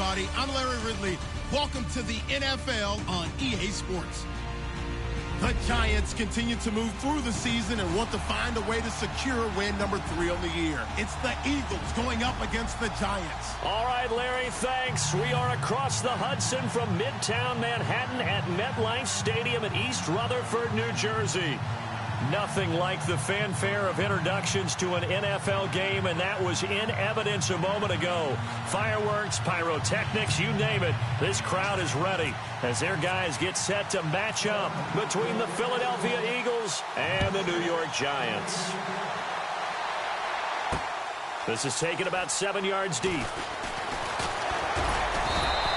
everybody. I'm Larry Ridley. Welcome to the NFL on EA Sports. The Giants continue to move through the season and want to find a way to secure win number 3 on the year. It's the Eagles going up against the Giants. All right, Larry, thanks. We are across the Hudson from Midtown Manhattan at MetLife Stadium in East Rutherford, New Jersey. Nothing like the fanfare of introductions to an NFL game, and that was in evidence a moment ago. Fireworks, pyrotechnics, you name it. This crowd is ready as their guys get set to match up between the Philadelphia Eagles and the New York Giants. This is taken about 7 yards deep.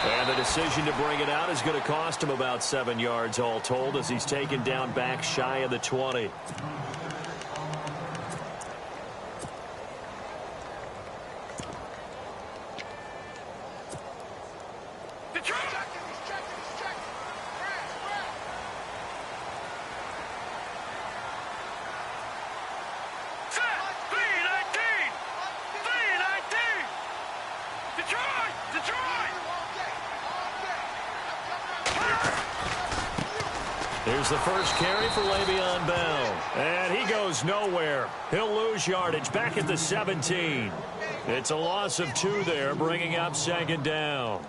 And the decision to bring it out is going to cost him about 7 yards all told as he's taken down back shy of the 20. Here's the first carry for Le'Veon Bell. And he goes nowhere. He'll lose yardage back at the 17. It's a loss of 2 there, bringing up second down.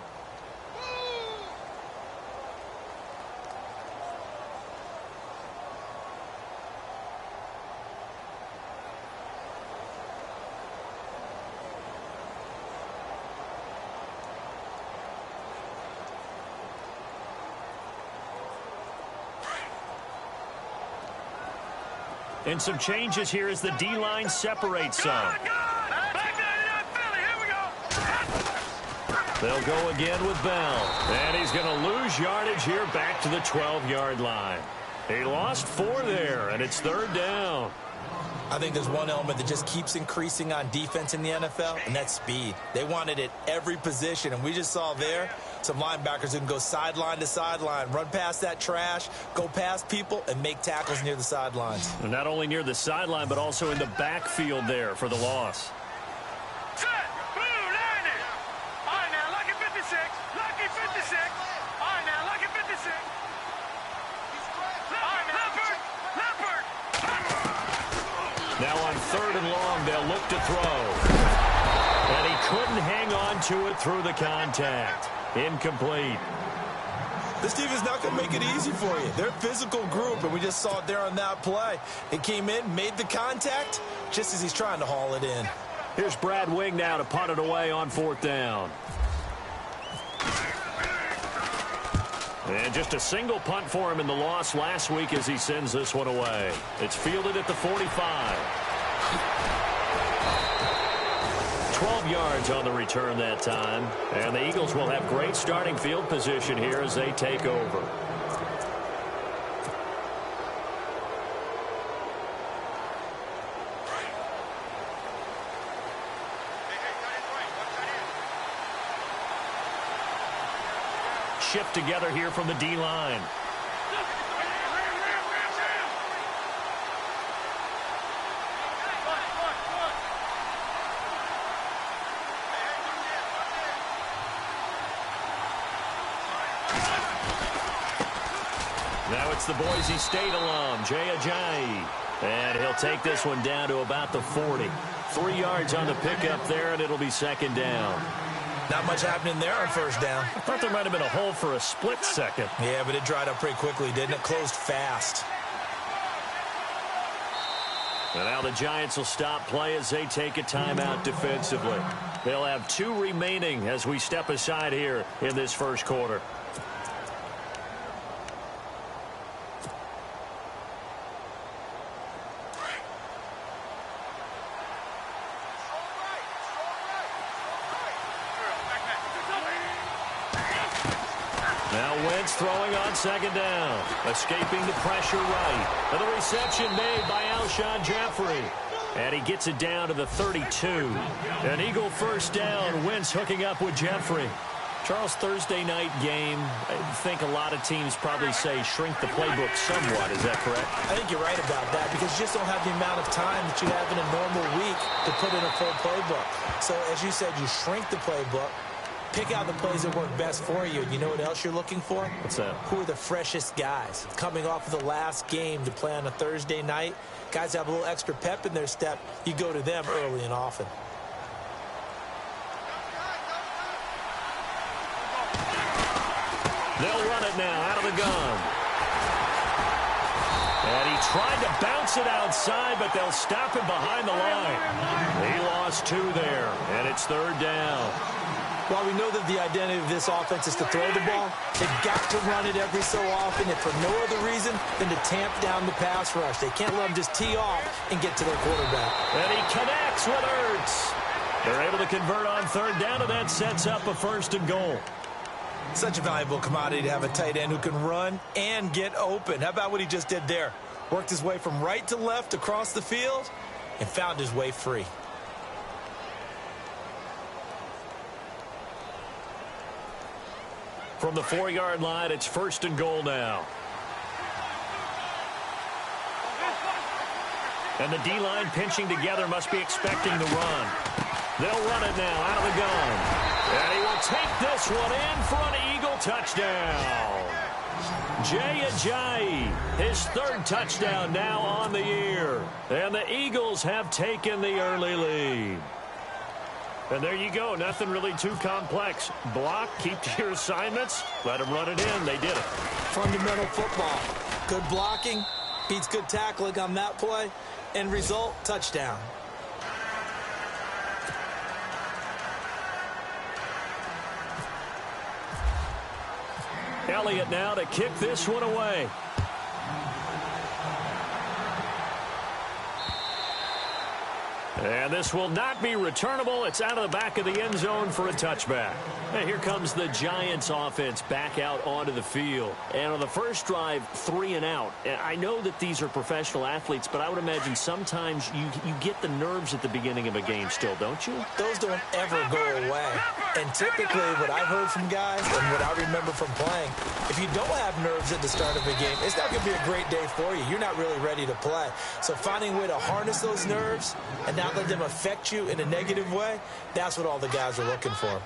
And some changes here as the D-line separates some. They'll go again with Bell. And he's going to lose yardage here back to the 12-yard line. He lost 4 there, and it's third down. I think there's one element that just keeps increasing on defense in the NFL, and that's speed. They want it at every position, and we just saw there some linebackers who can go sideline to sideline, run past that trash, go past people, and make tackles near the sidelines. And not only near the sideline, but also in the backfield there for the loss. Set, blue, 90. All right, now, lucky 56. Lucky 56. All right, now, lucky 56. All right, Leopard. Now on 3rd and long, they'll look to throw. And he couldn't hang on to it through the contact. Incomplete. This team is not going to make it easy for you. They're a physical group, and we just saw it there on that play. It came in, made the contact, just as he's trying to haul it in. Here's Brad Wing now to punt it away on 4th down. And just a single punt for him in the loss last week as he sends this one away. It's fielded at the 45. 12 yards on the return that time. And the Eagles will have great starting field position here as they take over. Shift together here from the D-line. Now it's the Boise State alum, Jay Ajayi. And he'll take this one down to about the 40. 3 yards on the pickup there, and it'll be second down. Not much happening there on first down. I thought there might have been a hole for a split second. Yeah, but it dried up pretty quickly, didn't it? Closed fast. And now the Giants will stop play as they take a timeout defensively. They'll have 2 remaining as we step aside here in this first quarter. Throwing on second down. Escaping the pressure right. And the reception made by Alshon Jeffrey. And he gets it down to the 32. An Eagle first down. Wentz hooking up with Jeffrey. Charles, Thursday night game, I think a lot of teams probably say shrink the playbook somewhat. Is that correct? I think you're right about that because you just don't have the amount of time that you have in a normal week to put in a full playbook. So, as you said, you shrink the playbook, Pick out the plays that work best for you. And you know what else you're looking for? What's that? Who are the freshest guys? Coming off of the last game to play on a Thursday night, guys have a little extra pep in their step. You go to them early and often. They'll run it now out of the gun. And he tried to bounce it outside, but they'll stop him behind the line. He lost 2 there, and it's 3rd down. While we know that the identity of this offense is to throw the ball, they've got to run it every so often, and for no other reason than to tamp down the pass rush. They can't let them just tee off and get to their quarterback. And he connects with Ertz. They're able to convert on 3rd down, and that sets up a 1st and goal. Such a valuable commodity to have a tight end who can run and get open. How about what he just did there? Worked his way from right to left across the field and found his way free. From the 4-yard line, it's 1st and goal now. And the D-line pinching together must be expecting the run. They'll run it now out of the gun. And he will take this one in for an Eagle touchdown. Jay Ajayi, his 3rd touchdown now on the year. And the Eagles have taken the early lead. And there you go. Nothing really too complex. Block, keep to your assignments, let them run it in. They did it. Fundamental football. Good blocking beats good tackling on that play. End result, touchdown. Elliott now to kick this one away. And this will not be returnable. It's out of the back of the end zone for a touchback. And here comes the Giants offense back out onto the field. And on the first drive, 3 and out. And I know that these are professional athletes, but I would imagine sometimes you get the nerves at the beginning of a game still, don't you? Those don't ever go away. And typically what I've heard from guys and what I remember from playing, if you don't have nerves at the start of a game, it's not going to be a great day for you. You're not really ready to play. So finding a way to harness those nerves and not let them affect you in a negative way, that's what all the guys are looking for.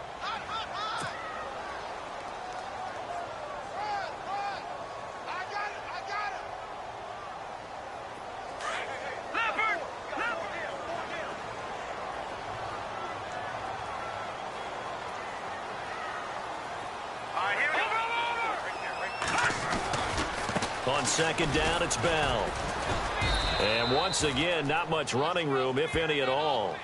On 2nd down, it's Bell. And once again, not much running room, if any at all.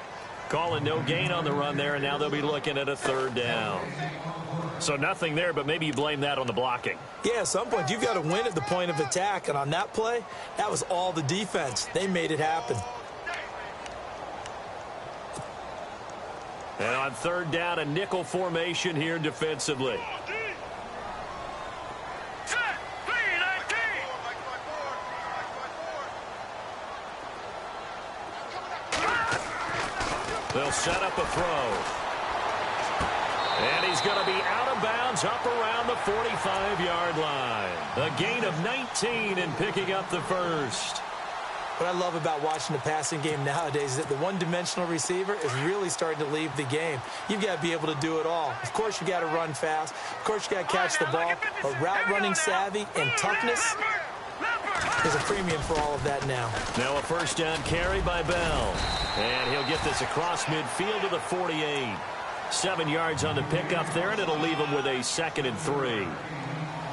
Calling no gain on the run there, and now they'll be looking at a 3rd down. So nothing there, but maybe you blame that on the blocking. Yeah, at some point, you've got to win at the point of attack. And on that play, that was all the defense. They made it happen. And on 3rd down, a nickel formation here defensively. They'll set up a throw. And he's going to be out of bounds up around the 45-yard line. A gain of 19 and picking up the 1st. What I love about watching the passing game nowadays is that the one-dimensional receiver is really starting to leave the game. You've got to be able to do it all. Of course, you got to run fast. Of course, you got to catch the ball. But route running savvy and toughness is a premium for all of that now. Now a 1st down carry by Bell. And he'll get this across midfield to the 48. 7 yards on the pickup there, and it'll leave him with a 2nd and 3.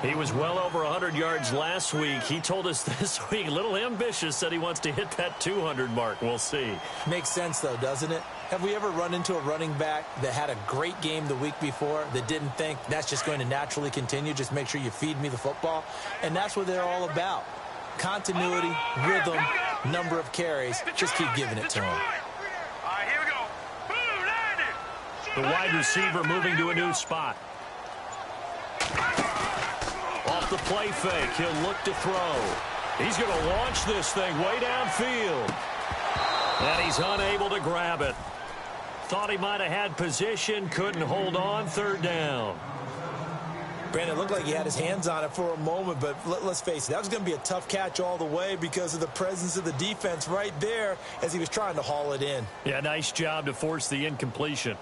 He was well over 100 yards last week. He told us this week, a little ambitious, said he wants to hit that 200 mark. We'll see. Makes sense, though, doesn't it? Have we ever run into a running back that had a great game the week before that didn't think that's just going to naturally continue? Just make sure you feed me the football. And that's what they're all about. Continuity, rhythm, number of carries. Just keep giving it to him. The wide receiver moving to a new spot. Off the play fake, he'll look to throw. He's going to launch this thing way downfield. And he's unable to grab it. Thought he might have had position, couldn't hold on, 3rd down. Brandon, it looked like he had his hands on it for a moment, but let's face it, that was going to be a tough catch all the way because of the presence of the defense right there as he was trying to haul it in. Yeah, nice job to force the incompletion.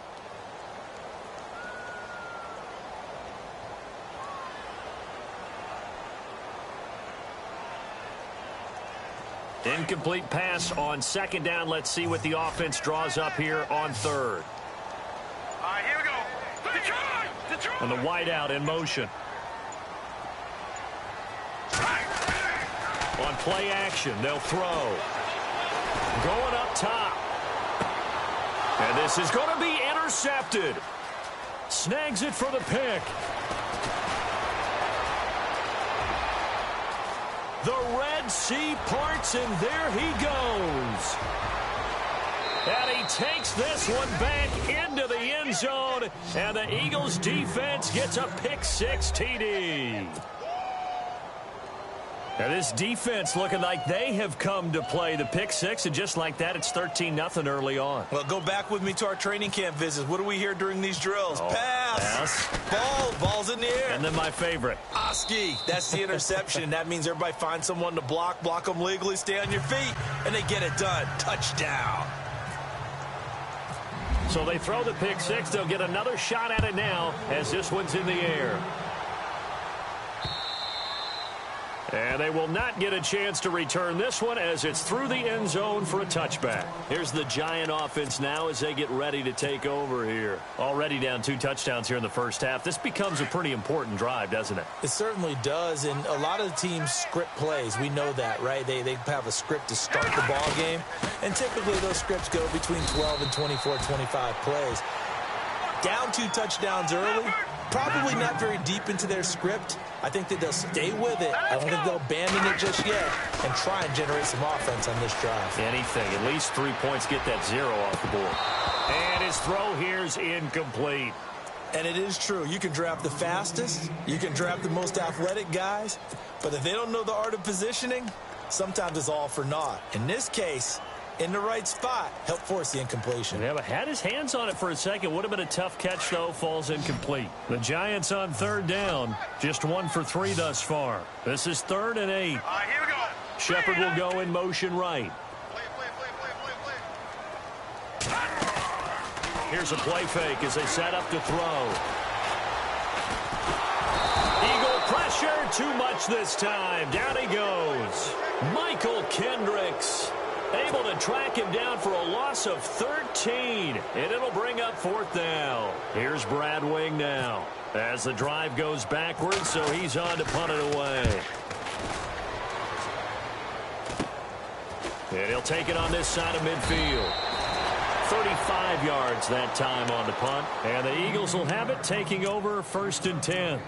Incomplete pass on second down. Let's see what the offense draws up here on third. All right, here we go. Detroit! And the wideout in motion. On play action, they'll throw. Going up top. And this is going to be intercepted. Snags it for the pick. The Red Sea parts, and there he goes. And he takes this one back into the end zone, and the Eagles defense gets a pick-six TD. Now this defense looking like they have come to play the pick-six, and just like that, it's 13-0 early on. Well, go back with me to our training camp visits. What do we hear during these drills? Pass. Ball's in the air. And then my favorite. Oski. That's the interception. That means everybody finds someone to block them legally, stay on your feet, and they get it done. Touchdown. So they throw the pick-six. They'll get another shot at it now as this one's in the air. And they will not get a chance to return this one as it's through the end zone for a touchback. Here's the Giant offense now as they get ready to take over here. Already down 2 touchdowns here in the first half. This becomes a pretty important drive, doesn't it? It certainly does, and a lot of the teams script plays. We know that, right? They have a script to start the ball game, and typically those scripts go between 12 and 24, 25 plays. Down 2 touchdowns early, probably not very deep into their script. I think that they'll stay with it. I don't think they'll abandon it just yet and try and generate some offense on this drive. Anything. At least 3 points, get that 0 off the board. And his throw here's incomplete. And it is true. You can draft the fastest. You can draft the most athletic guys. But if they don't know the art of positioning, sometimes it's all for naught. In this case, in the right spot, help force the incompletion. Yeah, but had his hands on it for a second. Would have been a tough catch, though. Falls incomplete. The Giants on third down. Just 1 for 3 thus far. This is 3rd and 8. All right, here we go. Shepard will go in motion right. Here's a play fake as they set up to throw. Eagle pressure, too much this time. Down he goes. Michael Kendricks able to track him down for a loss of 13, and it'll bring up 4th down. Here's Brad Wing now as the drive goes backwards, so he's on to punt it away. And he'll take it on this side of midfield. 35 yards that time on the punt, and the Eagles will have it, taking over 1st and 10.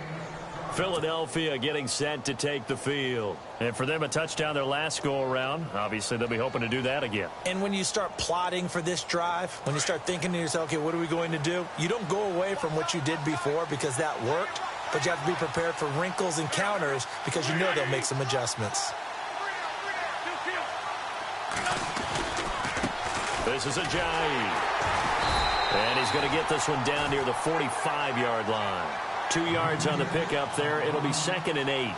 Philadelphia getting set to take the field. And for them, a touchdown their last go-around. Obviously, they'll be hoping to do that again. And when you start plotting for this drive, when you start thinking to yourself, okay, what are we going to do? You don't go away from what you did before because that worked, but you have to be prepared for wrinkles and counters because you know they'll make some adjustments. This is Ajayi. And he's going to get this one down near the 45-yard line. 2 yards on the pickup there. It'll be 2nd and 8.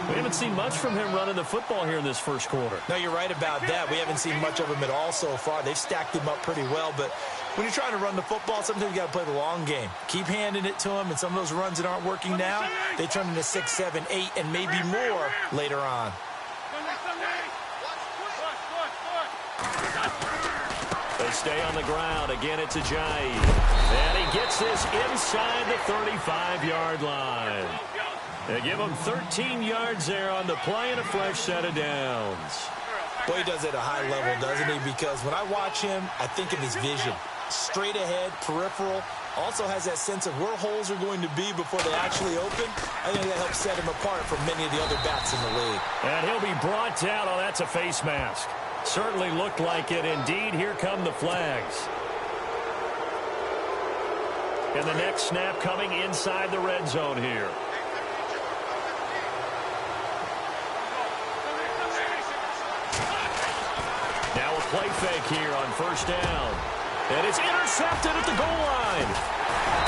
We haven't seen much from him running the football here in this first quarter. No, you're right about that. We haven't seen much of him at all so far. They've stacked him up pretty well, but when you're trying to run the football, sometimes you got to play the long game. Keep handing it to him, and some of those runs that aren't working now, they turn into 6, 7, 8, and maybe more later on. They stay on the ground. Again, it's Ajayi. And he gets this inside the 35-yard line. They give him 13 yards there on the play and a fresh set of downs. Boy, he does it at a high level, doesn't he? Because when I watch him, I think of his vision. Straight ahead, peripheral. Also has that sense of where holes are going to be before they actually open. I think that helps set him apart from many of the other backs in the league. And he'll be brought down. Oh, that's a face mask. Certainly looked like it. Indeed, here come the flags. And the next snap coming inside the red zone here. Now a play fake here on 1st down. And it's intercepted at the goal line.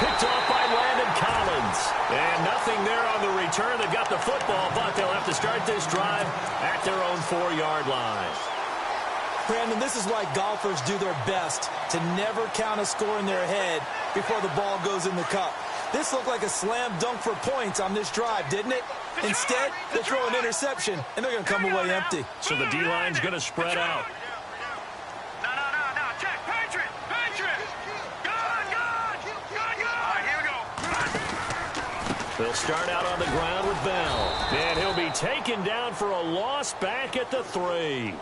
Picked off by Landon Collins. And nothing there on the return. They've got the football, but they'll have to start this drive at their own 4-yard line. Brandon, this is why golfers do their best to never count a score in their head before the ball goes in the cup. This looked like a slam dunk for points on this drive, didn't it? Instead, they throw an interception, and they're going to come away empty. So the D-line's going to spread out. No. Check. Patriot. Good. All right, here we go. They'll start out on the ground with Bell. And he'll be taken down for a loss back at the 3.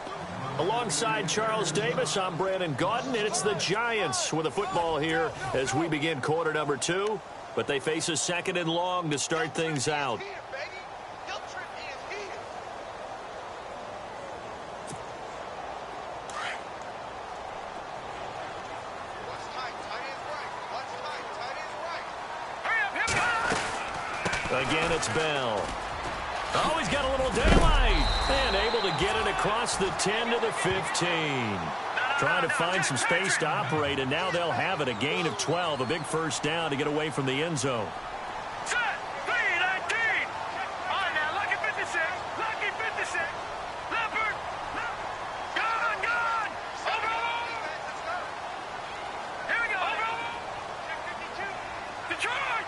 Alongside Charles Davis, I'm Brandon Gaudin, and it's the Giants with the football here as we begin quarter number 2. But they face a 2nd and long to start things out. Again, it's Bell. Oh, he's got a little daylight. And able to get it across the 10 to the 15. Trying to find some space to operate, and now they'll have it. A gain of 12, a big first down to get away from the end zone. Set. 3-19. All right, now, lucky 56. Lucky 56. Leopard. Gone. Over. Here we go. Over. Detroit.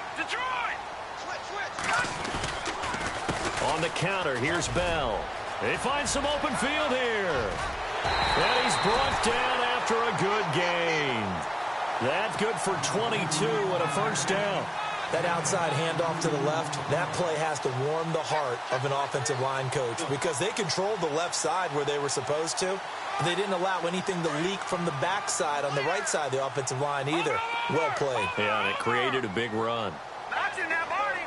On the counter, here's Bell. They find some open field here. And he's brought down after a good gain. That's good for 22 and a first down. That outside handoff to the left, that play has to warm the heart of an offensive line coach because they controlled the left side where they were supposed to. They didn't allow anything to leak from the backside on the right side of the offensive line either. Well played. Yeah, and it created a big run. Action now, Barney.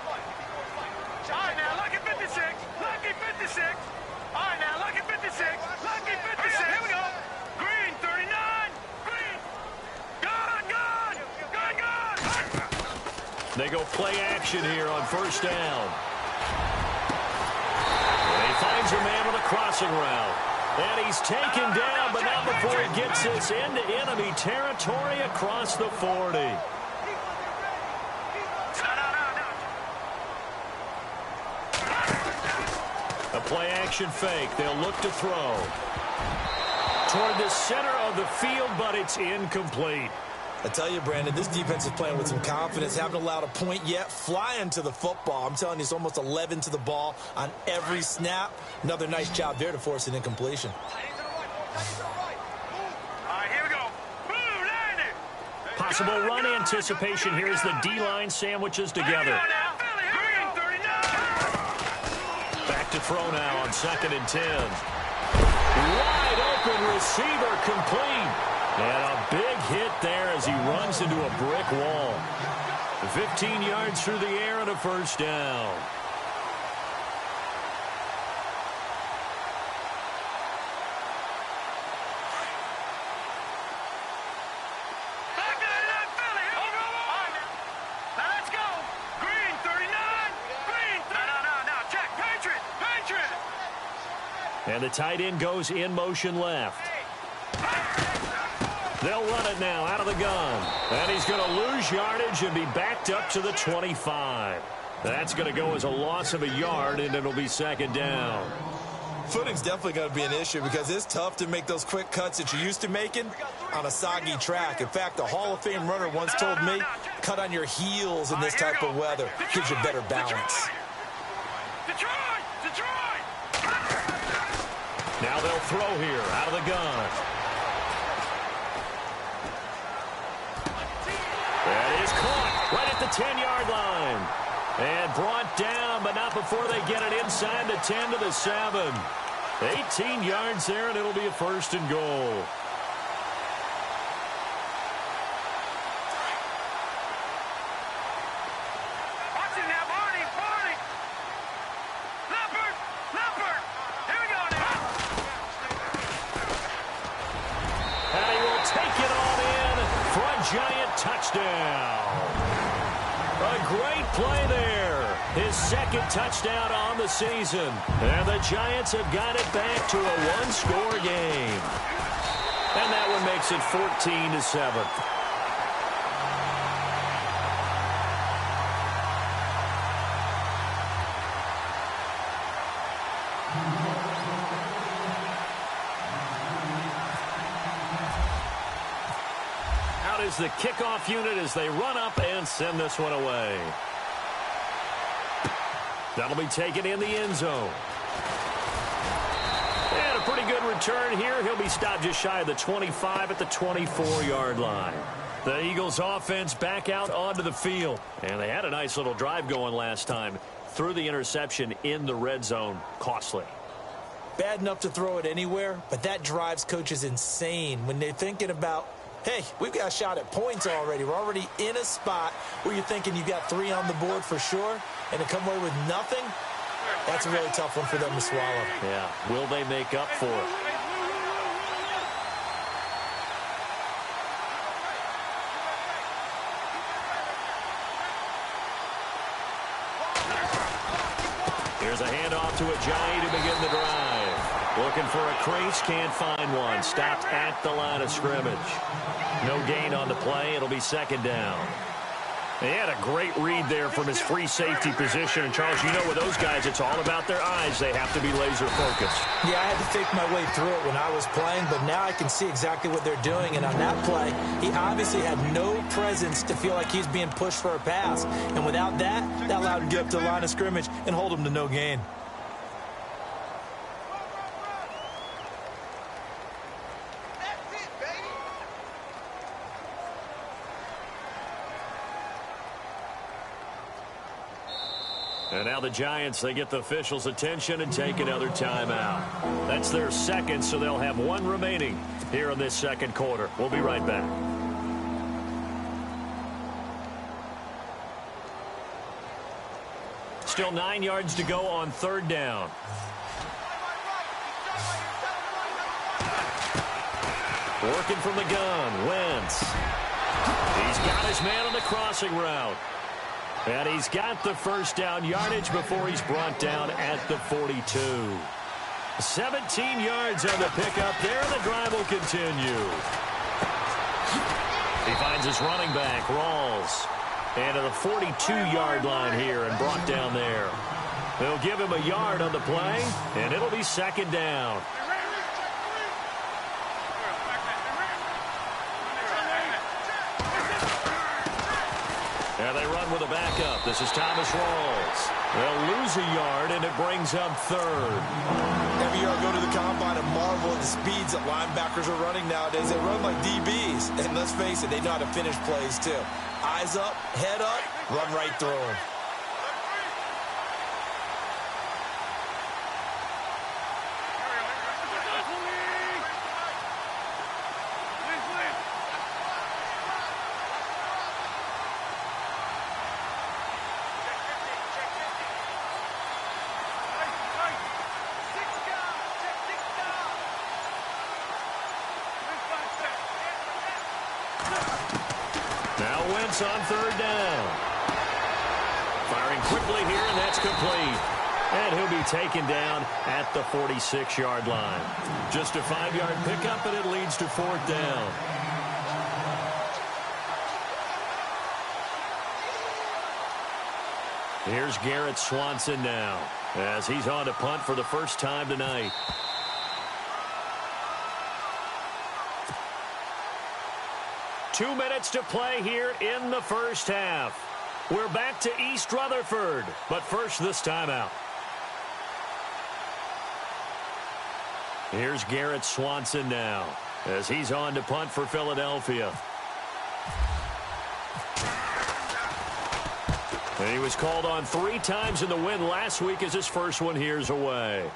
All right, now, lucky 56. Lucky 56. All right, now, lucky 56. Lucky 56. Here we go. Green, 39. Green. Gone. They go play action here on first down. And he finds a man with a crossing route. And he's taken down, but not before he gets this into enemy territory across the 40. A play-action fake. They'll look to throw. Toward the center of the field, but it's incomplete. I tell you, Brandon, this defense is playing with some confidence. Haven't allowed a point yet. Flying to the football. I'm telling you, it's almost 11 to the ball on every snap. Another nice job there to force an incompletion. All right, here we go. Boom, landed. Possible run anticipation. Here's the D-line sandwiches together. Back to throw now on 2nd and 10. Wide open receiver complete. And a big hit there as he runs into a brick wall. 15 yards through the air and a first down. And the tight end goes in motion left. They'll run it now out of the gun. And he's going to lose yardage and be backed up to the 25. That's going to go as a loss of a yard, and it'll be 2nd down. Footing's definitely going to be an issue because it's tough to make those quick cuts that you're used to making on a soggy track. In fact, a Hall of Fame runner once told me, cut on your heels in this type of weather. Gives you better balance. Now they'll throw here out of the gun. That is caught right at the 10-yard line. And brought down, but not before they get it inside the 10 to the 7. 18 yards there, and it'll be a first and goal. Giant touchdown. A great play there. His 2nd touchdown on the season. And the Giants have got it back to a one-score game. And that one makes it 14-7. Is the kickoff unit as they run up and send this one away. That'll be taken in the end zone. And a pretty good return here. He'll be stopped just shy of the 25 at the 24-yard line. The Eagles offense back out onto the field. And they had a nice little drive going last time. Threw the interception in the red zone. Costly. Bad enough to throw it anywhere, but that drives coaches insane when they're thinking about, hey, we've got a shot at points already. We're already in a spot where you're thinking you've got 3 on the board for sure, and to come away with nothing, that's a really tough one for them to swallow. Yeah, will they make up for it? Here's a handoff to Ajayi to begin the drive. Looking for a crease, can't find one. Stopped at the line of scrimmage. No gain on the play. It'll be second down. He had a great read there from his free safety position. And, Charles, you know with those guys, it's all about their eyes. They have to be laser focused. Yeah, I had to fake my way through it when I was playing, but now I can see exactly what they're doing. And on that play, he obviously had no presence to feel like he's being pushed for a pass. And without that, that allowed him to get up to the line of scrimmage and hold him to no gain. And now the Giants, they get the officials' attention and take another timeout. That's their second, so they'll have one remaining here in this second quarter. We'll be right back. Still 9 yards to go on third down. Working from the gun, Wentz. He's got his man on the crossing route. And he's got the first down yardage before he's brought down at the 42. 17 yards on the pickup there. The drive will continue. He finds his running back, Rawls. And to the 42-yard line here and brought down there. They'll give him a yard on the play, and it'll be second down. And they run with a backup. This is Thomas Rawls. They'll lose a yard, and it brings up third. Every year I go to the combine and marvel at the speeds that linebackers are running nowadays. They run like DBs. And let's face it, they know how to finish plays too. Eyes up, head up, run right through them. On third down. Firing quickly here, and that's complete. And he'll be taken down at the 46-yard line. Just a 5-yard pickup, and it leads to fourth down. Here's Garrett Swanson now, as he's on to punt for the first time tonight. Two minutes to play here in the first half. We're back to East Rutherford, but first this timeout. Here's Garrett Swanson now, as he's on to punt for Philadelphia. And he was called on 3 times in the win last week as his first one here's away.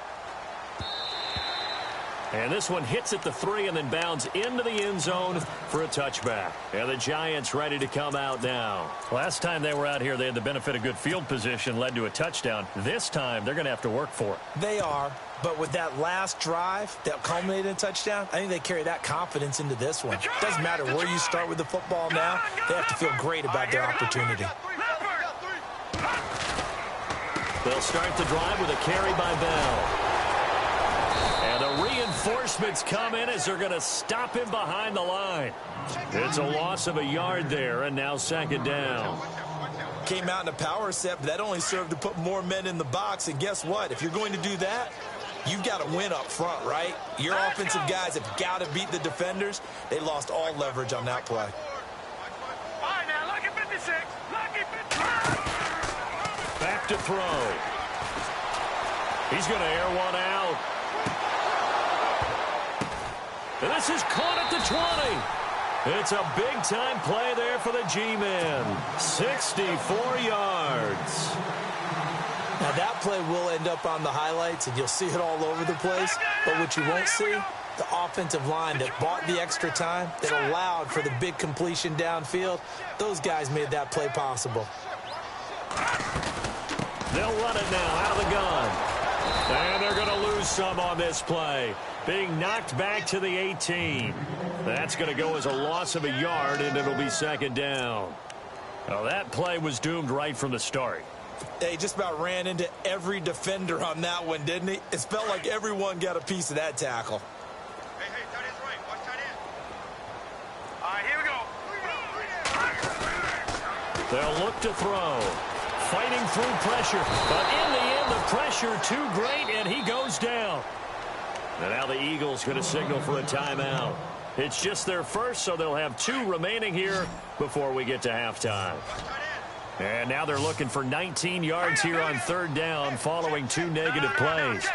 And this one hits at the 3 and then bounds into the end zone for a touchback. And the Giants ready to come out now. Last time they were out here, they had the benefit of good field position, led to a touchdown. This time, they're going to have to work for it. They are, but with that last drive that culminated in a touchdown, I think they carry that confidence into this one. Doesn't matter where you start with the football now, they have to feel great about their opportunity. They'll start the drive with a carry by Bell. And the reinforcements come in as they're going to stop him behind the line. It's a loss of a yard there, and now second down. Came out in a power set, but that only served to put more men in the box. And guess what? If you're going to do that, you've got to win up front, right? Your offensive guys have got to beat the defenders. They lost all leverage on that play. All right, now, lucky 56. Lucky 56. Back to throw. He's going to air one out. And this is caught at the 20. It's a big-time play there for the G-Man. 64 yards. Now, that play will end up on the highlights, and you'll see it all over the place. But what you won't see, the offensive line that bought the extra time, that allowed for the big completion downfield, those guys made that play possible. They'll run it now out of the gun. And they're going to lose some on this play. Being knocked back to the 18. That's going to go as a loss of a yard, and it'll be second down. Well, that play was doomed right from the start. He just about ran into every defender on that one, didn't he? It felt like everyone got a piece of that tackle. Hey, tight end's right. Watch tight end. All right, here we go. They'll look to throw. Fighting through pressure. But in the end, the pressure too great, and he goes down. And now the Eagles going to signal for a timeout. It's just their first, so they'll have 2 remaining here before we get to halftime. And now they're looking for 19 yards here on third down following 2 negative plays.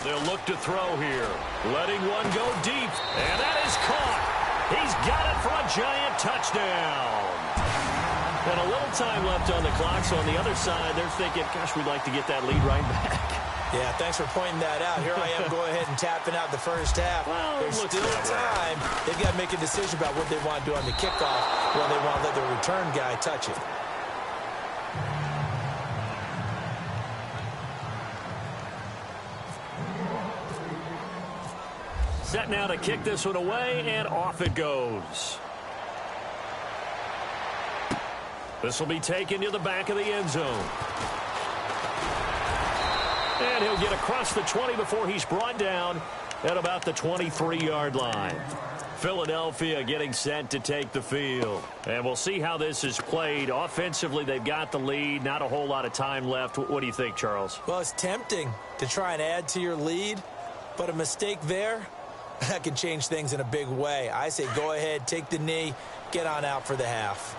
They'll look to throw here. Letting one go deep. And that is caught. He's got it for a giant touchdown. And a little time left on the clock, so on the other side, they're thinking, gosh, we'd like to get that lead right back. Yeah, thanks for pointing that out. Here I am going ahead and tapping out the first half. Well, there's still time. They've got to make a decision about what they want to do on the kickoff, or they want to let their return guy touch it. Set now to kick this one away, and off it goes. This will be taken to the back of the end zone. And he'll get across the 20 before he's brought down at about the 23-yard line. Philadelphia getting set to take the field. And we'll see how this is played. Offensively, they've got the lead. Not a whole lot of time left. What do you think, Charles? Well, it's tempting to try and add to your lead, but a mistake there, that can change things in a big way. I say go ahead, take the knee, get on out for the half.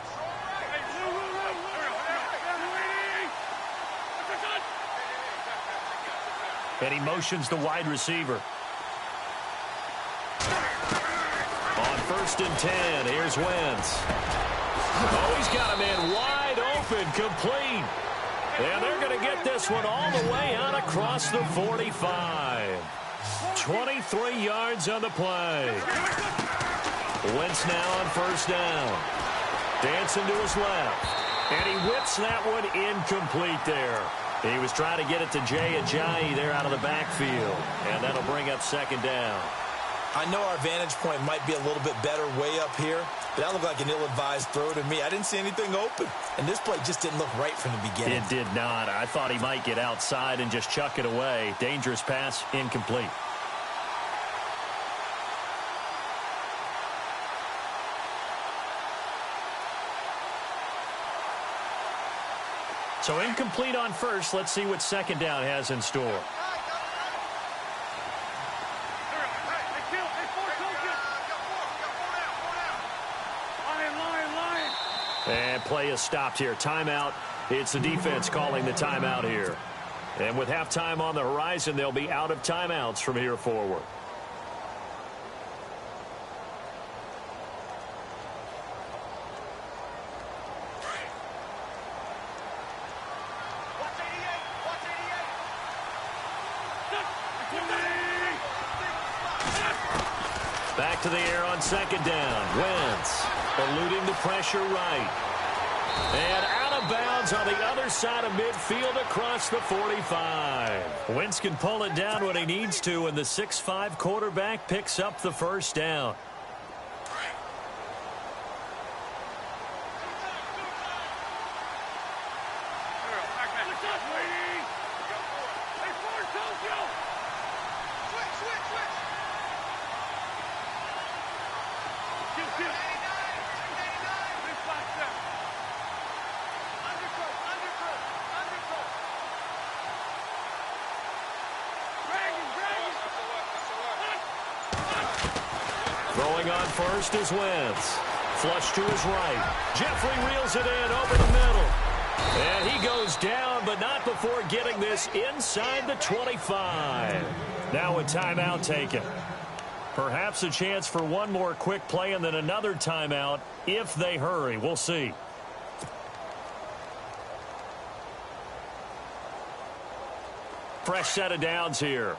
And he motions the wide receiver. On 1st and 10, here's Wentz. Oh, he's got a man wide open, complete. And they're going to get this one all the way out across the 45. 23 yards on the play. Wentz now on 1st down. Dancing to his left. And he whips that one incomplete there. He was trying to get it to Jay Ajayi there out of the backfield. And that'll bring up 2nd down. I know our vantage point might be a little bit better way up here, but that looked like an ill-advised throw to me. I didn't see anything open. And this play just didn't look right from the beginning. It did not. I thought he might get outside and just chuck it away. Dangerous pass, incomplete. So incomplete on 1st. Let's see what 2nd down has in store. And play is stopped here. Timeout. It's the defense calling the timeout here. And with halftime on the horizon, they'll be out of timeouts from here forward. Back to the air on 2nd down. Wentz eluding the pressure right. And out of bounds on the other side of midfield across the 45. Wentz can pull it down when he needs to, and the 6'5" quarterback picks up the 1st down. Throwing on 1st is Wentz. Flush to his right. Jeffrey reels it in over the middle. And he goes down, but not before getting this inside the 25. Now a timeout taken. Perhaps a chance for one more quick play and then another timeout if they hurry. We'll see. Fresh set of downs here.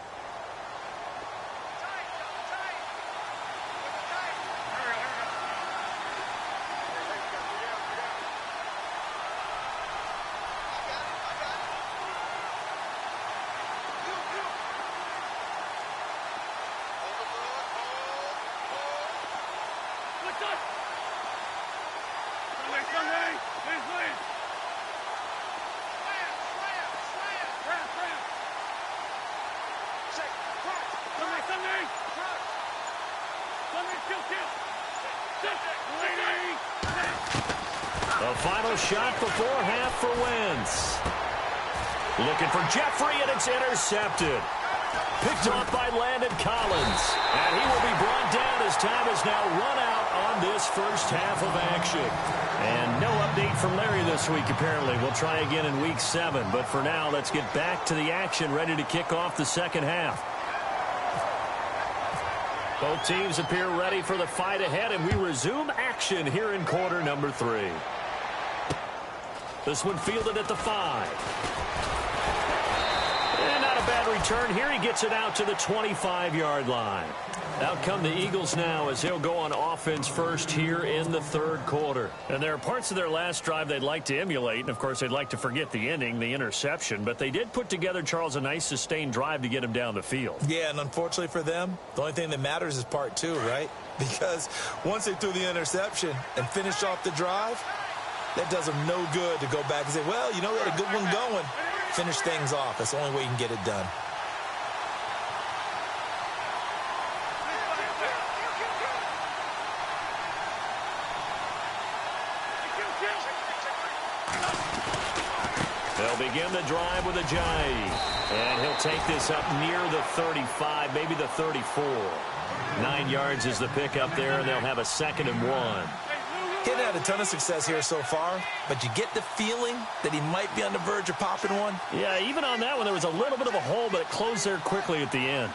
The final shot before half for Wentz. Looking for Jeffrey, and it's intercepted. Picked off by Landon Collins. And he will be brought down as time has now run out on this first half of action. And no update from Larry this week, apparently. We'll try again in week 7. But for now, let's get back to the action, ready to kick off the second half. Both teams appear ready for the fight ahead, and we resume action here in quarter number 3. This one fielded at the 5. And not a bad return here. He gets it out to the 25-yard line. Out come the Eagles now as they'll go on offense first here in the third quarter. And there are parts of their last drive they'd like to emulate. And, of course, they'd like to forget the ending, the interception. But they did put together, Charles, a nice sustained drive to get him down the field. Yeah, and unfortunately for them, the only thing that matters is part 2, right? Because once they threw the interception and finished off the drive, that does them no good to go back and say, well, you know, we had a good one going. Finish things off. That's the only way you can get it done. They'll begin the drive with a jive. And he'll take this up near the 35, maybe the 34. 9 yards is the pickup there, and they'll have a 2nd and 1. He hasn't had a ton of success here so far, but you get the feeling that he might be on the verge of popping one. Yeah, even on that one, there was a little bit of a hole, but it closed there quickly at the end.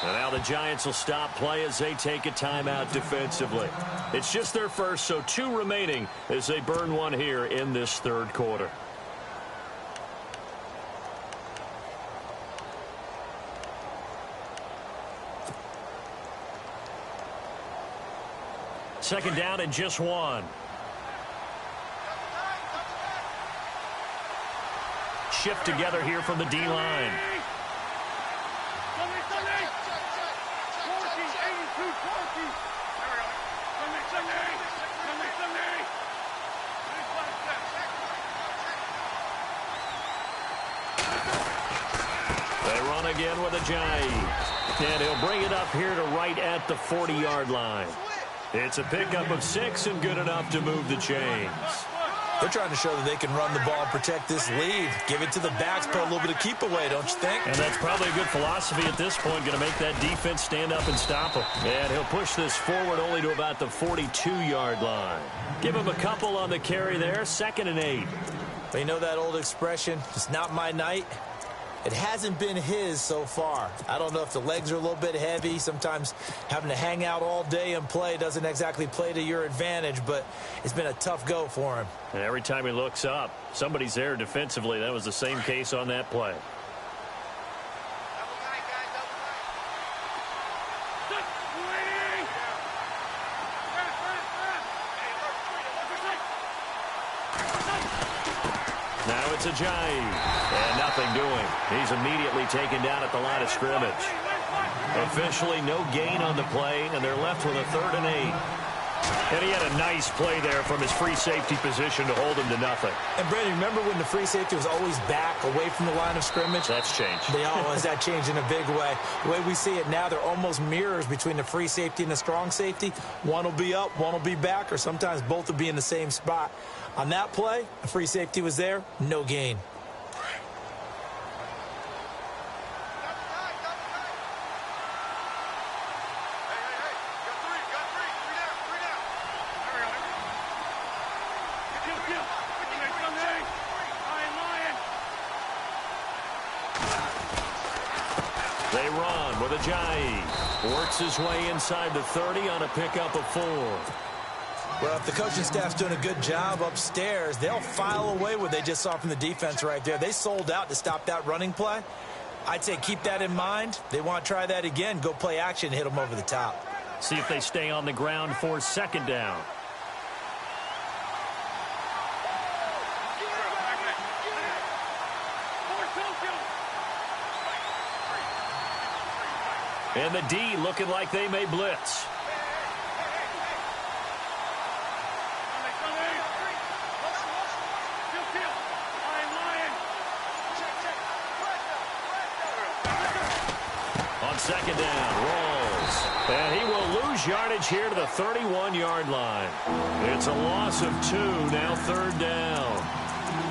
And now the Giants will stop play as they take a timeout defensively. It's just their first, so 2 remaining as they burn one here in this third quarter. Second down and just 1. Shift together here from the D-line. They run again with a jive. And he'll bring it up here to right at the 40-yard line. It's a pickup of 6 and good enough to move the chains. They're trying to show that they can run the ball and protect this lead. Give it to the backs, put a little bit of keep away, don't you think? And that's probably a good philosophy at this point, going to make that defense stand up and stop him. And he'll push this forward only to about the 42-yard line. Give him a couple on the carry there, 2nd and 8. But you know that old expression, it's not my night? It hasn't been his so far. I don't know if the legs are a little bit heavy. Sometimes having to hang out all day and play doesn't exactly play to your advantage, but it's been a tough go for him. And every time he looks up, somebody's there defensively. That was the same case on that play. Now it's a jive. And nothing doing. He's immediately taken down at the line of scrimmage. Officially no gain on the play, and they're left with a 3rd and 8. And he had a nice play there from his free safety position to hold him to nothing. And, Brandon, remember when the free safety was always back away from the line of scrimmage? That's changed. They always that changed in a big way. The way we see it now, they're almost mirrors between the free safety and the strong safety. One will be up, one will be back, or sometimes both will be in the same spot. On that play, the free safety was there, no gain. They run with Ajayi. Works his way inside the 30 on a pickup of 4. Well, if the coaching staff's doing a good job upstairs, they'll file away what they just saw from the defense right there. They sold out to stop that running play. I'd say keep that in mind. They want to try that again. Go play action, hit them over the top. See if they stay on the ground for 2nd down. And the D looking like they may blitz. On 2nd down, Rawls. And he will lose yardage here to the 31-yard line. It's a loss of 2, now 3rd down.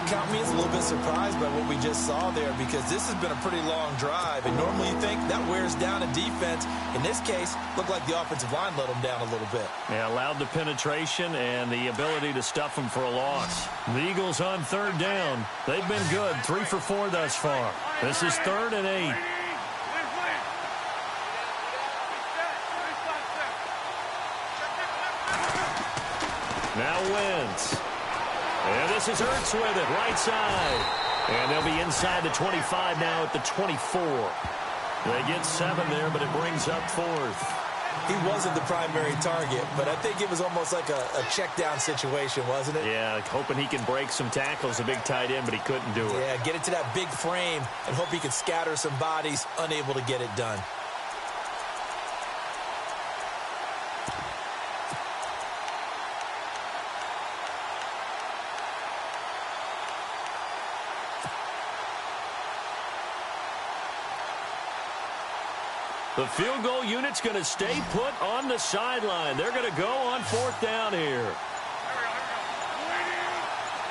Count me as a little bit surprised by what we just saw there, because this has been a pretty long drive, and normally you think that wears down a defense. In this case, looked like the offensive line let them down a little bit. Yeah, allowed the penetration and the ability to stuff them for a loss. The Eagles on 3rd down. They've been good, 3 for 4 thus far. This is 3rd and 8. Now Wentz. And this is Ertz with it, right side. And they'll be inside the 25 now at the 24. They get 7 there, but it brings up 4th. He wasn't the primary target, but I think it was almost like a check down situation, wasn't it? Yeah, hoping he can break some tackles, a big tight end, but he couldn't do it. Yeah, get it to that big frame and hope he can scatter some bodies, unable to get it done. The field goal unit's going to stay put on the sideline. They're going to go on 4th down here.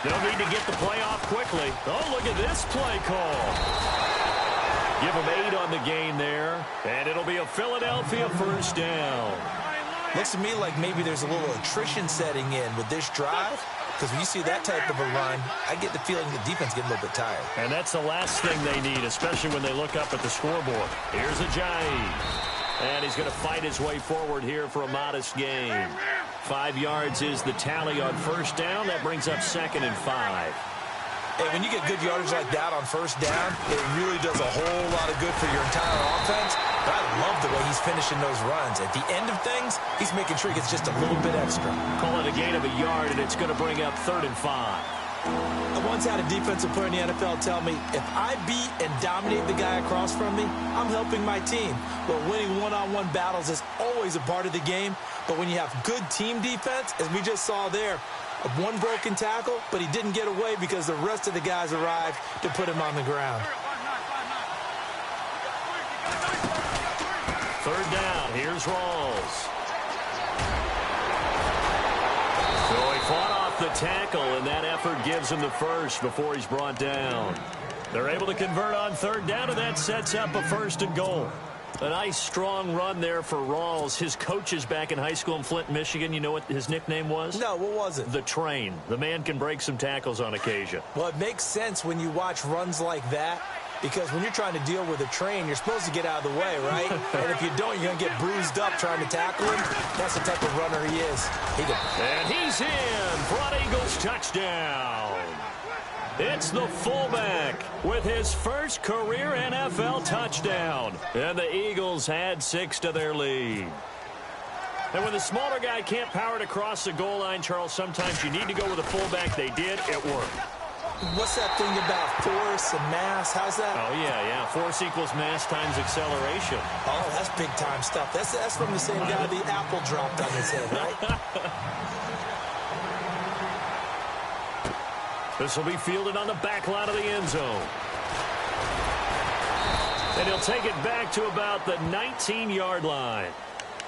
They'll need to get the play off quickly. Oh, look at this play call. Give them 8 on the gain there, and it'll be a Philadelphia 1st down. Looks to me like maybe there's a little attrition setting in with this drive. Because when you see that type of a run, I get the feeling the defense getting a little bit tired. And that's the last thing they need, especially when they look up at the scoreboard. Here's Ajayi. And he's going to fight his way forward here for a modest gain. 5 yards is the tally on 1st down. That brings up 2nd and 5. Hey, when you get good yardage like that on 1st down, it really does a whole lot of good for your entire offense. But I love the way he's finishing those runs. At the end of things, he's making sure he gets just a little bit extra. Call it a gain of a yard, and it's going to bring up 3rd and 5. I once had a defensive player in the NFL tell me, if I beat and dominate the guy across from me, I'm helping my team. But winning one-on-one battles is always a part of the game. But when you have good team defense, as we just saw there, one broken tackle, but he didn't get away because the rest of the guys arrived to put him on the ground. 3rd down. Here's Rawls. So he fought off the tackle, and that effort gives him the 1st before he's brought down. They're able to convert on 3rd down, and that sets up a 1st and goal. A nice, strong run there for Rawls. His coaches back in high school in Flint, Michigan, you know what his nickname was? No, what was it? The Train. The man can break some tackles on occasion. Well, it makes sense when you watch runs like that, because when you're trying to deal with a train, you're supposed to get out of the way, right? And if you don't, you're going to get bruised up trying to tackle him. That's the type of runner he is. And he's in for an Eagles touchdown. It's the fullback with his first career NFL touchdown. And the Eagles add 6 to their lead. And when the smaller guy can't power it across the goal line, Charles, sometimes you need to go with a fullback. They did. It worked. What's that thing about force and mass? How's that? Oh, yeah. Force equals mass times acceleration. Oh, that's big-time stuff. That's from the same guy the apple dropped on his head, right? This will be fielded on the back line of the end zone. And he'll take it back to about the 19-yard line.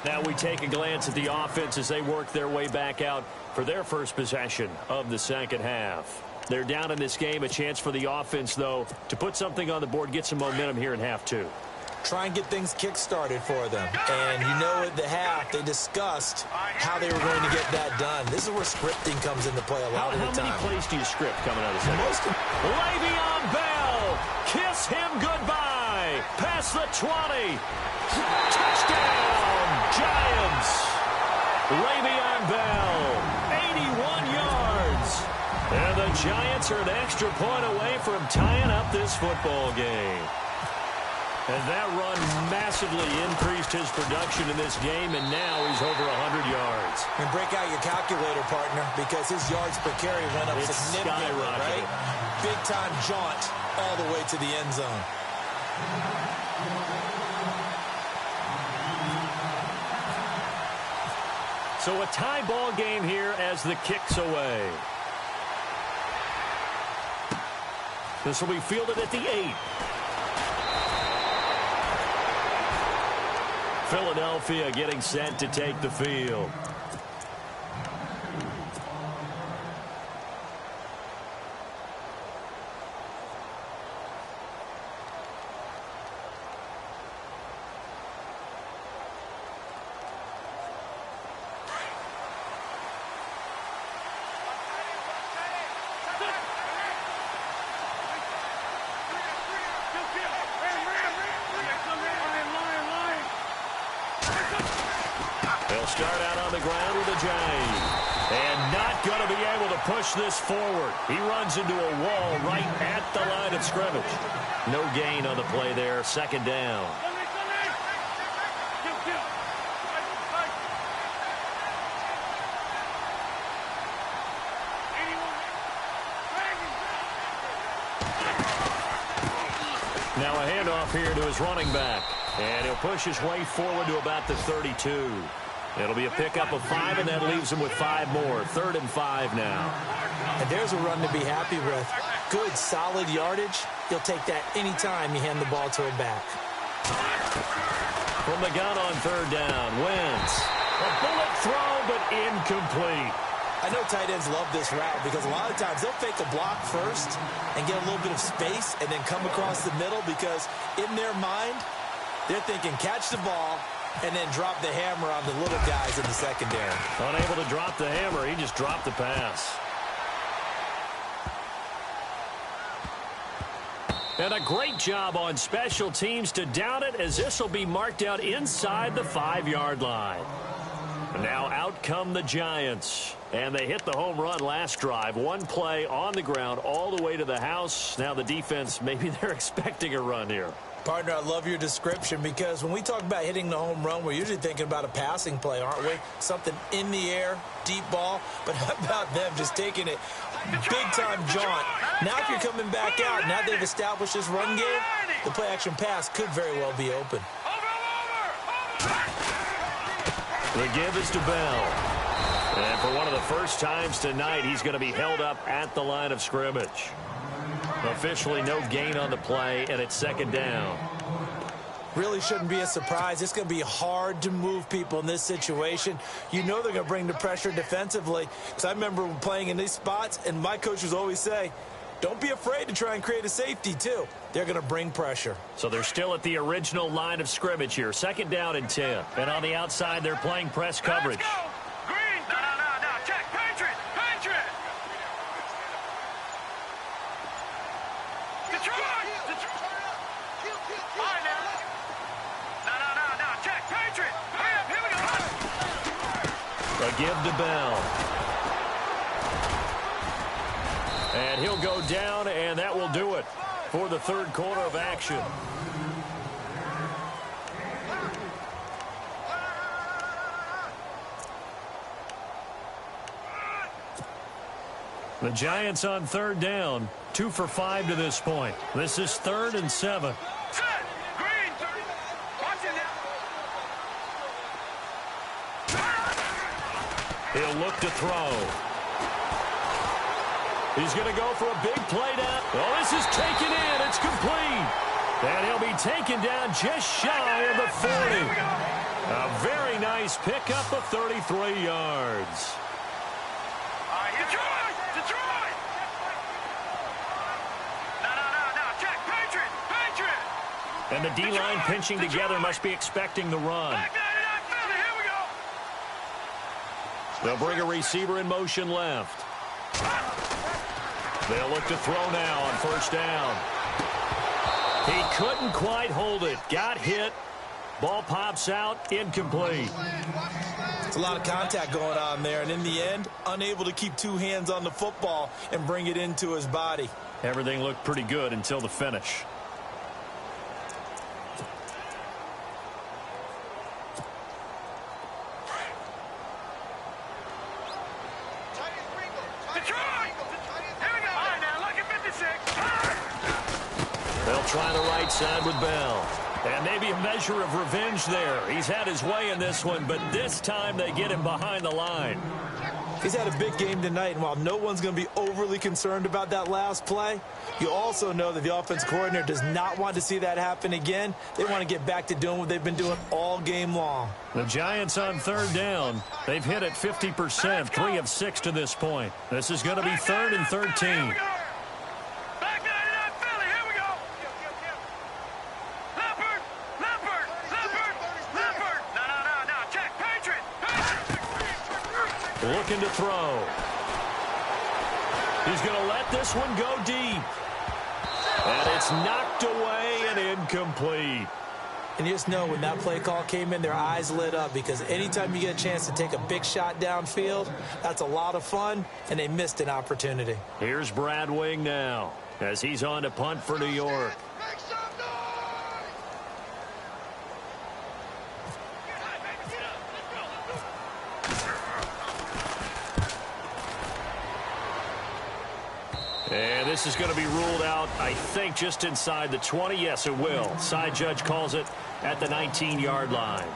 Now we take a glance at the offense as they work their way back out for their first possession of the 2nd half. They're down in this game. A chance for the offense, though, to put something on the board, get some momentum here in half 2. Try and get things kick-started for them. And you know at the half, they discussed how they were going to get that done. This is where scripting comes into play a lot of the time. How many plays do you script coming out of the second? Most of Le'Veon Bell, kiss him goodbye. Past the 20. Touchdown, Giants. Le'Veon Bell, 81 yards. And the Giants are an extra point away from tying up this football game. And that run massively increased his production in this game, and now he's over 100 yards. And break out your calculator, partner, because his yards per carry went up significantly, right? Big-time jaunt all the way to the end zone. So a tie ball game here as the kick's away. This will be fielded at the 8. Philadelphia getting set to take the field. They'll start out on the ground with a Giant. And not going to be able to push this forward. He runs into a wall right at the line of scrimmage. No gain on the play there. Second down. Now a handoff here to his running back. And he'll push his way forward to about the 32. It'll be a pickup of 5, and that leaves him with 5 more. 3rd and 5 now. And there's a run to be happy with. Good, solid yardage. He'll take that anytime you hand the ball to him back. From the gun on 3rd down, Wentz. A bullet throw, but incomplete. I know tight ends love this route because a lot of times they'll fake a block first and get a little bit of space and then come across the middle because in their mind, they're thinking catch the ball and then drop the hammer on the little guys in the secondary. Unable to drop the hammer, he just dropped the pass. And a great job on special teams to down it as this will be marked out inside the 5-yard line. Now out come the Giants. And they hit the home run last drive. One play on the ground all the way to the house. Now the defense, maybe they're expecting a run here. Partner, I love your description because when we talk about hitting the home run, we're usually thinking about a passing play, aren't we? Something in the air, deep ball. But how about them just taking it big-time jaunt? Now if you're coming back out, now they've established this run game, the play-action pass could very well be open. The give is to Bell. And for one of the first times tonight, he's going to be held up at the line of scrimmage. Officially no gain on the play, and it's 2nd down. Really shouldn't be a surprise. It's going to be hard to move people in this situation. You know they're going to bring the pressure defensively. Because I remember playing in these spots, and my coaches always say, don't be afraid to try and create a safety, too. They're going to bring pressure. So they're still at the original line of scrimmage here. 2nd down and 10. And on the outside, they're playing press coverage. A give to Bell. And he'll go down, and that will do it for the 3rd quarter of action. The Giants on 3rd down, 2 for 5 to this point. This is 3rd and 7. He'll look to throw. He's going to go for a big play down. Oh, this is taken in. It's complete. And he'll be taken down just shy of the 40. A very nice pickup of 33 yards. Detroit! No, check, Patriot! And the D-line pinching together must be expecting the run. They'll bring a receiver in motion left. They'll look to throw now on 1st down. He couldn't quite hold it. Got hit. Ball pops out. Incomplete. It's a lot of contact going on there, and in the end, unable to keep two hands on the football and bring it into his body. Everything looked pretty good until the finish. They'll try the right side with Bell. And maybe a measure of revenge there. He's had his way in this one, but this time they get him behind the line. He's had a big game tonight, and while no one's going to be overly concerned about that last play, you also know that the offense coordinator does not want to see that happen again. They want to get back to doing what they've been doing all game long. The Giants on third down. They've hit it 50%, 3 of 6 to this point. This is going to be 3rd and 13. Looking to throw. He's going to let this one go deep. And it's knocked away and incomplete. And you just know when that play call came in, their eyes lit up, because anytime you get a chance to take a big shot downfield, that's a lot of fun, and they missed an opportunity. Here's Brad Wing now as he's on to punt for New York. And this is going to be ruled out, I think, just inside the 20. Yes, it will. Side judge calls it at the 19-yard line.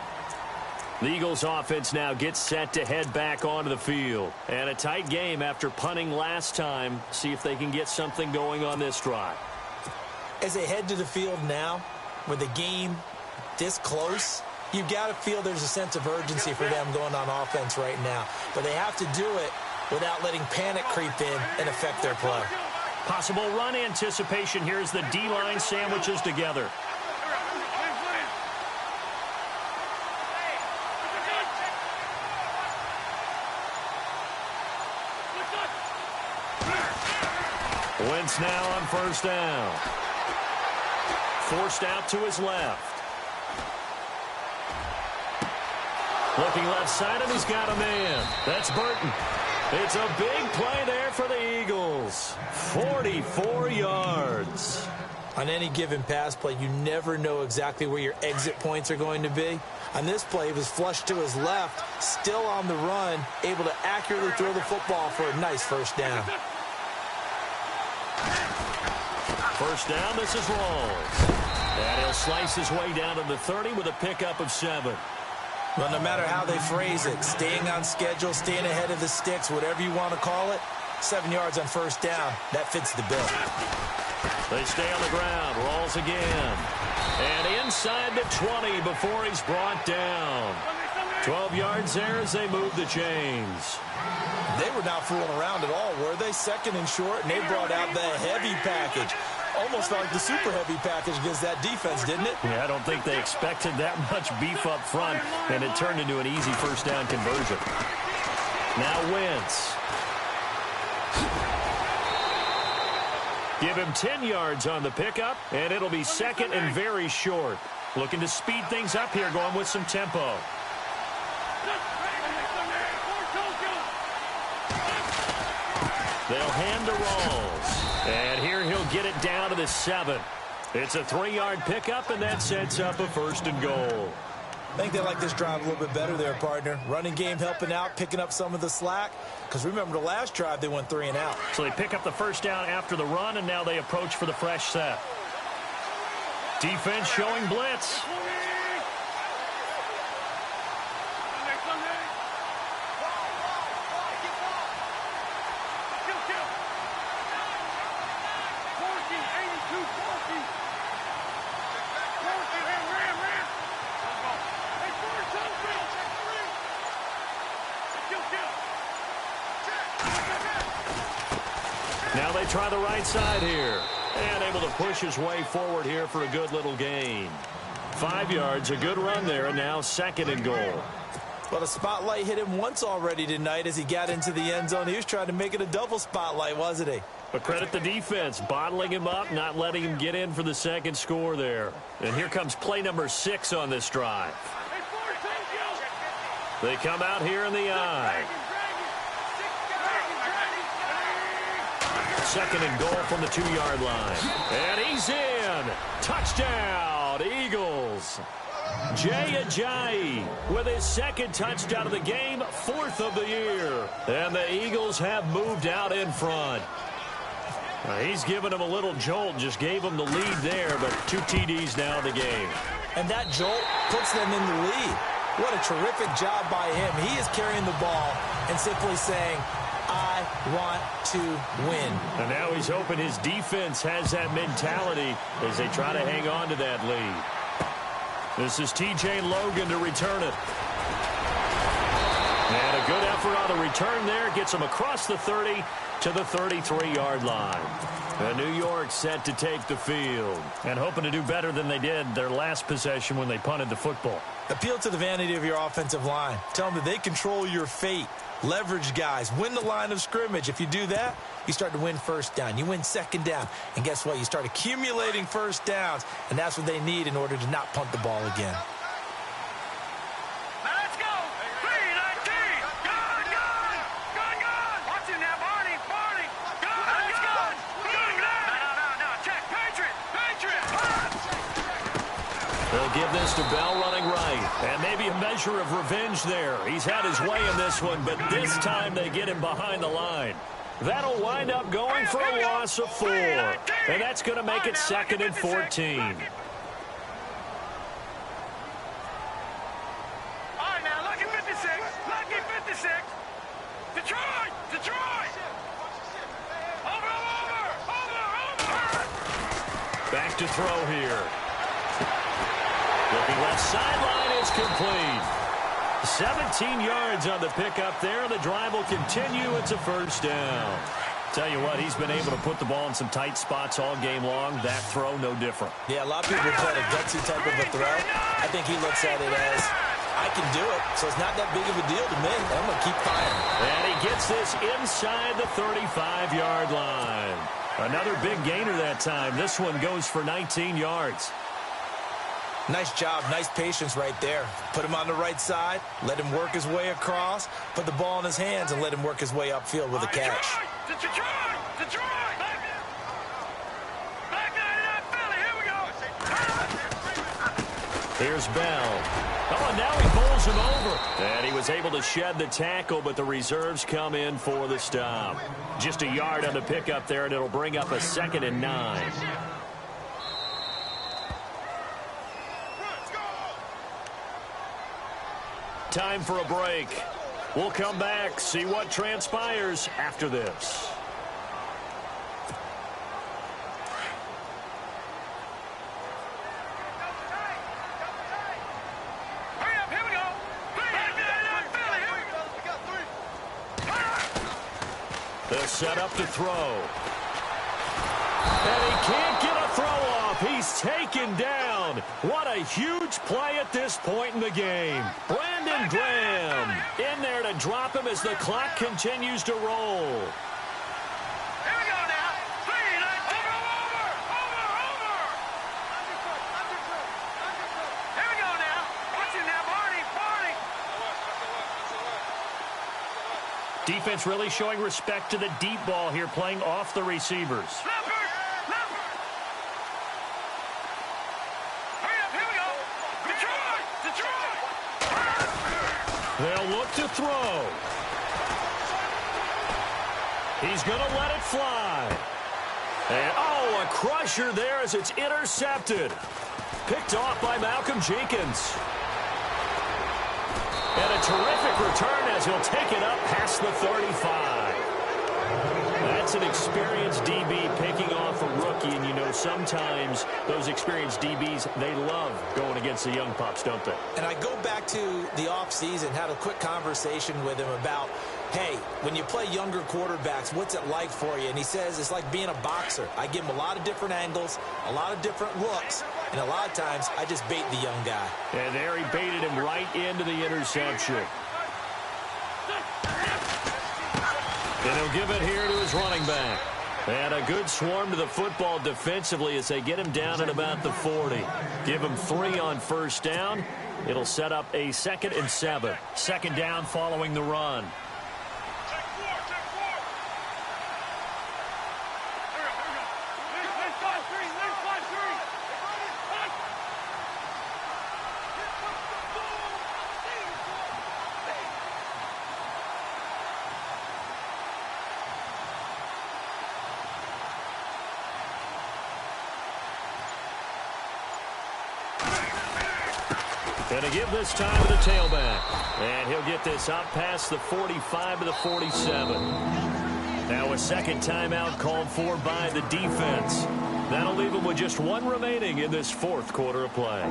The Eagles offense now gets set to head back onto the field. And a tight game after punting last time. See if they can get something going on this drive. As they head to the field now, with the game this close, you've got to feel there's a sense of urgency for them going on offense right now. But they have to do it without letting panic creep in and affect their play. Possible run anticipation. Here's the D-line sandwiches together. Wentz now on first down. Forced out to his left. Looking left side, and he's got a man. That's Burton. It's a big play there for the Eagles. 44 yards. On any given pass play, you never know exactly where your exit points are going to be. On this play, he was flushed to his left, still on the run, able to accurately throw the football for a nice first down. First down, this is Rawls. And he'll slice his way down to the 30 with a pickup of 7. Well, no matter how they phrase it, staying on schedule, staying ahead of the sticks, whatever you want to call it, 7 yards on first down, that fits the bill. They stay on the ground. Rawls again. And inside the 20 before he's brought down. 12 yards there as they move the chains. They were not fooling around at all, were they? Second and short, and they brought out the heavy package. Almost felt like the super heavy package against that defense, didn't it? Yeah, I don't think they expected that much beef up front, and it turned into an easy first down conversion. Now Wentz. Give him 10 yards on the pickup, and it'll be second and very short. Looking to speed things up here, going with some tempo. They'll hand to Rawls. And here he'll get it down to the 7. It's a 3-yard pickup, and that sets up a first and goal. I think they like this drive a little bit better there, partner. Running game helping out, picking up some of the slack. Because remember, the last drive, they went 3 and out. So they pick up the first down after the run, and now they approach for the fresh set. Defense showing blitz. Now they try the right side here. And able to push his way forward here for a good little gain. 5 yards, a good run there, and now second and goal. Well, the spotlight hit him once already tonight as he got into the end zone. He was trying to make it a double spotlight, wasn't he? But credit the defense, bottling him up, not letting him get in for the second score there. And here comes play number 6 on this drive. They come out here in the I. Second and goal from the 2-yard line. And he's in. Touchdown, Eagles. Jay Ajayi with his second touchdown of the game, 4th of the year. And the Eagles have moved out in front. He's given them a little jolt, just gave them the lead there, but 2 TDs now in the game. And that jolt puts them in the lead. What a terrific job by him. He is carrying the ball and simply saying, I want to win. And now he's hoping his defense has that mentality as they try to hang on to that lead. This is TJ Logan to return it. And a good effort on the return there. Gets him across the 30 to the 33-yard line. And New York set to take the field and hoping to do better than they did their last possession when they punted the football. Appeal to the vanity of your offensive line. Tell them that they control your fate. Leverage guys. Win the line of scrimmage. If you do that, you start to win first down. You win second down. And guess what? You start accumulating first downs. And that's what they need in order to not punt the ball again. They'll give this to Bell running right. And maybe a measure of revenge there. He's had his way in this one, but this time they get him behind the line. That'll wind up going for a loss of 4. And that's going to make it 2nd and 14. All right, now, lucky 56. Lucky 56. Detroit! Detroit! Over! Back to throw here. Looking left sideline, it's complete. 17 yards on the pickup there. The drive will continue. It's a first down. Tell you what, he's been able to put the ball in some tight spots all game long. That throw, no different. Yeah, a lot of people play a gutsy type of a throw. I think he looks at it as, I can do it, so it's not that big of a deal to me. I'm going to keep firing. And he gets this inside the 35-yard line. Another big gainer that time. This one goes for 19 yards. Nice job, nice patience right there. Put him on the right side, let him work his way across, put the ball in his hands, and let him work his way upfield with a catch. Detroit! Back 99 Philly, here we go. Here's Bell. Oh, and now he bowls him over. And he was able to shed the tackle, but the reserves come in for the stop. Just a yard on the pickup there, and it'll bring up a 2nd and 9. Time for a break. We'll come back, see what transpires after this. Hurry up, here we go. They'll set up to throw. And he can't get a throw off. He's taken down. What a huge play at this point in the game. Brandon Graham in there to drop him as the clock continues to roll. Here we go now. Over. Here we go now. Watch it now, Barney. Defense really showing respect to the deep ball here, playing off the receivers. They'll look to throw. He's going to let it fly. And, oh, a crusher there as it's intercepted. Picked off by Malcolm Jenkins. And a terrific return as he'll take it up past the 35. That's an experienced DB picking off a rookie, and you know sometimes those experienced DBs, they love going against the young pups, don't they? And I go back to the offseason, had a quick conversation with him about, hey, when you play younger quarterbacks, what's it like for you? And he says it's like being a boxer. I give him a lot of different angles, a lot of different looks, and a lot of times I just bait the young guy. And there he baited him right into the interception. And he'll give it here to his running back. And a good swarm to the football defensively as they get him down at about the 40. Give him 3 on first down. It'll set up a 2nd and 7. Second down following the run. Going to give this time to the tailback. And he'll get this up past the 45 to the 47. Now a second timeout called for by the defense. That'll leave them with just 1 remaining in this 4th quarter of play.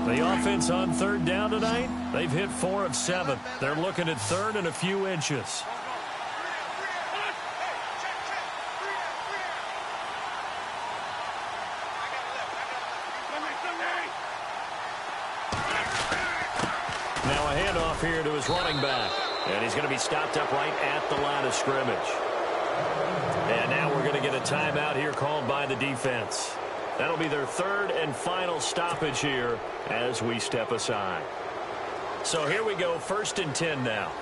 The offense on 3rd down tonight, they've hit 4 of 7. They're looking at 3rd and a few inches. Now a handoff here to his running back. And he's going to be stopped up right at the line of scrimmage. And now we're going to get a timeout here called by the defense. That'll be their 3rd and final stoppage here as we step aside. So here we go, 1st and 10 now.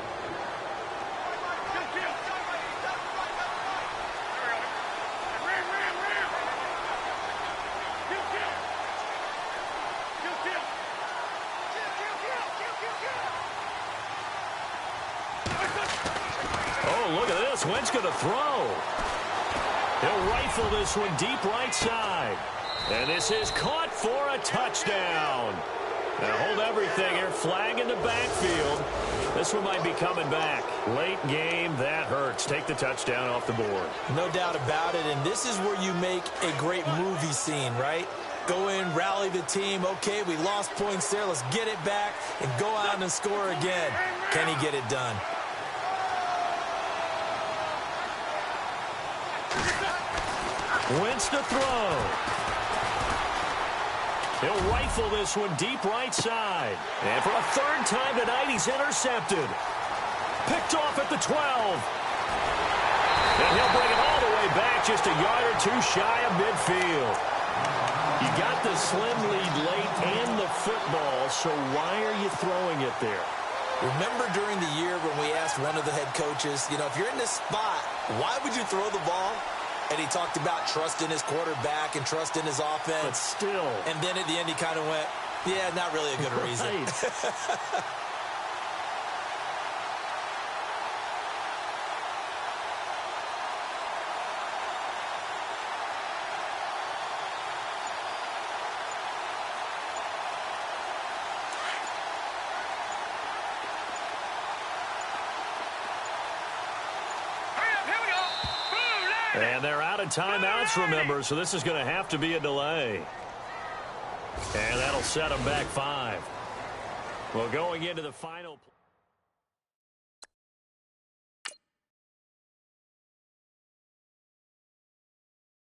Wentz going to throw. He'll rifle this one deep right side. And this is caught for a touchdown. Now hold everything here. Flag in the backfield. This one might be coming back. Late game, that hurts. Take the touchdown off the board. No doubt about it. And this is where you make a great movie scene, right? Go in, rally the team. Okay, we lost points there. Let's get it back and go out and score again. Can he get it done? Wentz to throw. He'll rifle this one deep right side. And for a 3rd time tonight, he's intercepted. Picked off at the 12. And he'll bring it all the way back, just a yard or 2 shy of midfield. You got the slim lead late and the football, so why are you throwing it there? Remember during the year when we asked one of the head coaches, you know, if you're in this spot, why would you throw the ball? And he talked about trust in his quarterback and trust in his offense. But still. And then at the end he kind of went, yeah, not really a good reason. And they're out of timeouts, remember, so this is going to have to be a delay. And that'll set them back 5. Well, going into the final